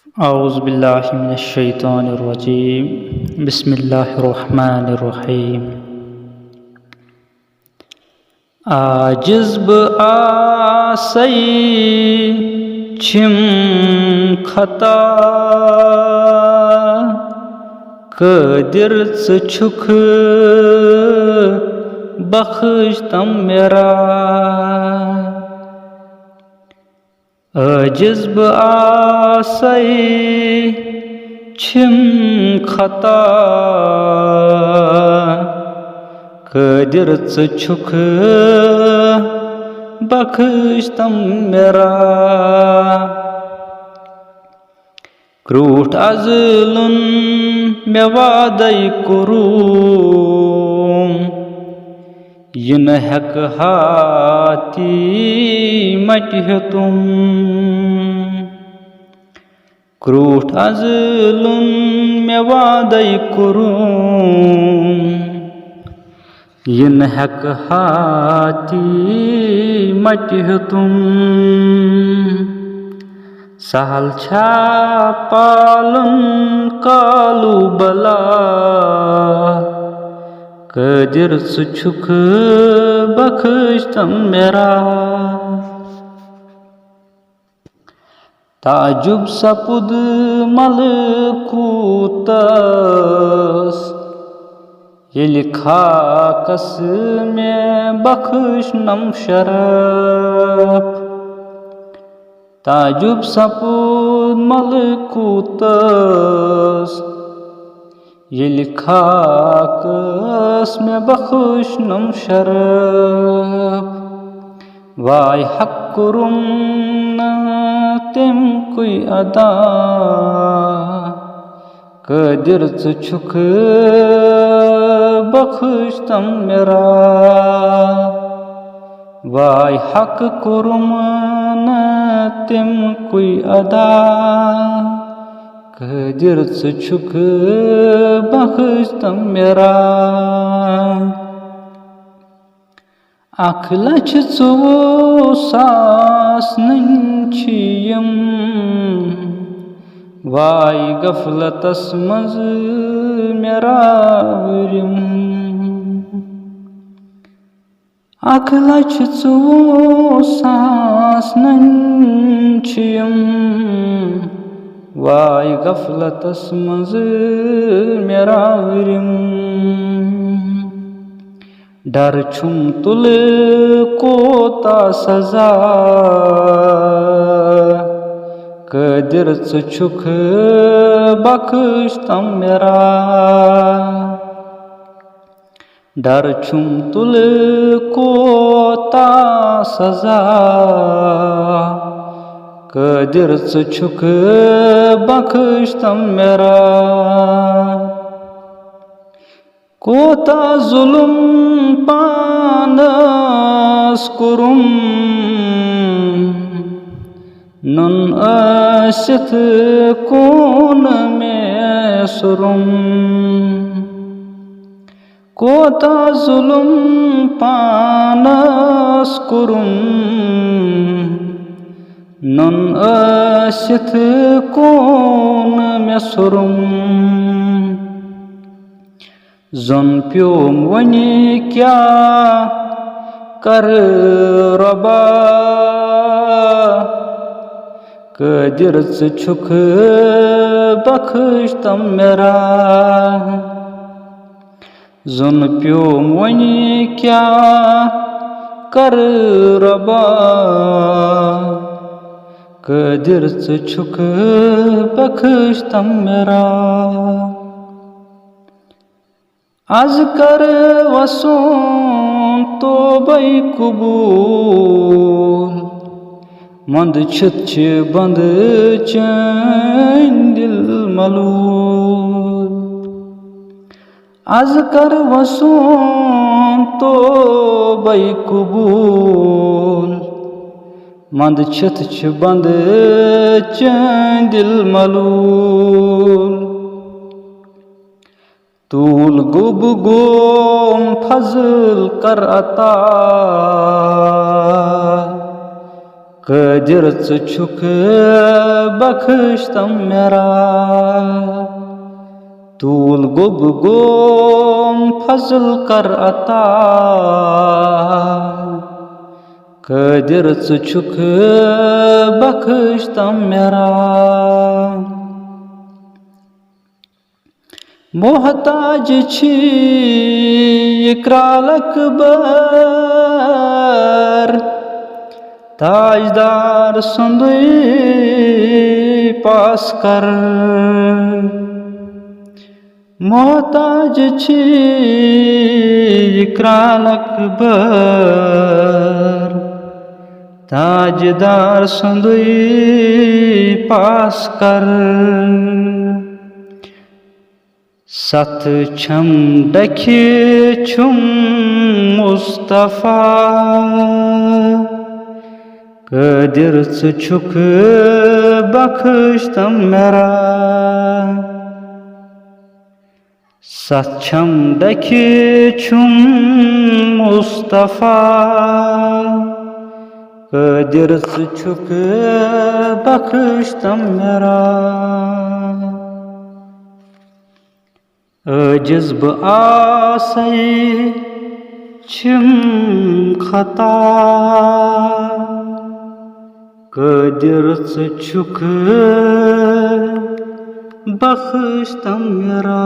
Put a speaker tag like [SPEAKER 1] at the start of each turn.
[SPEAKER 1] औज़ुबिल्लाहि मिनश्शैतानिर्रजीम बिस्मिल्लाहिर्रहमानिर्रहीम। आजिज़ बः आसई छिम खता क़ादिर च छुख बख्श तम मेरा। आजिज़ बः आसई छिम खता क़ादिर च छुख बख्श तम मेरा। क्रूठ अज़लुन मे वादै कुरुम यह न हेक हाथी मटिह तुम। क्रूठ अज़लुन मे वादै कुरुम यह न हेक हाथी मटिह तुम। सहल छा पालुन कालू बला क़ादिर च छुख बख्श तम मेरा। ताजुब सपुद मलकूतस येलि खाकस में बख्श नम शरफ। ताजुब सपुद मलकूतस येलि खाकस में बख्श नम शरफ। वाय हक कुरुम न तिम कोई अदा क़ादिर च छुख बख्श तम मेरा। वाय हक कुरुम न तिम कोई अदा क़ादिर च छुख बख्श तम मेरा। अख लछ 24,000 नंचियम वाय गफलतस मज मेरा वरिम। अख लछ 24,000 नंचियम वाय गफलतस मज मेरा वरिम। डर छुम तुल कोता सजा क़ादिर च छुख बख्श तम मेरा। डर छुम तुल कोता सजा क़ादिर च छुख बख्श तम मेरा। कोता जुल्म पानस कुरुम नुन असिथ कून में सुरुम। कोता जुल्म पानस कुरुम नुन असिथ कून में सुरुम। ज़ुन प्योम वनी क्या कर रबा क़ादिर च छुख बख्श तम मेरा। ज़ुन प्योम वनी क्या कर रबा क़ादिर च छुख बख्श तम मेरा। आज कर वसों तो बई कबूल मंद छित छ बंद चैन दिल मलूल। आज कर वसों तो बई कबूल मंद छित छ बंद चैन दिल मलूल। तूल गुब गोम फजल कर अता कादिर च छुक बख्शतम मेरा तूल गुब गोम फजल कर अता कादिर च छुक बख्शतम मेरा मोहताज छी इकराल अकबर ताजदार संदुई पास कर मोहताज छी इकराल अकबर ताजदार संदुई पास कर सत छम डखि छुम मुस्तफा कादिर च छुक बख्शतम मेरा सत छम डखि छुम मुस्तफा कादिर च छुक बख्शतम मेरा अजिज ब आसै छिम खता कादिर च छुक बख्शतम मेरा।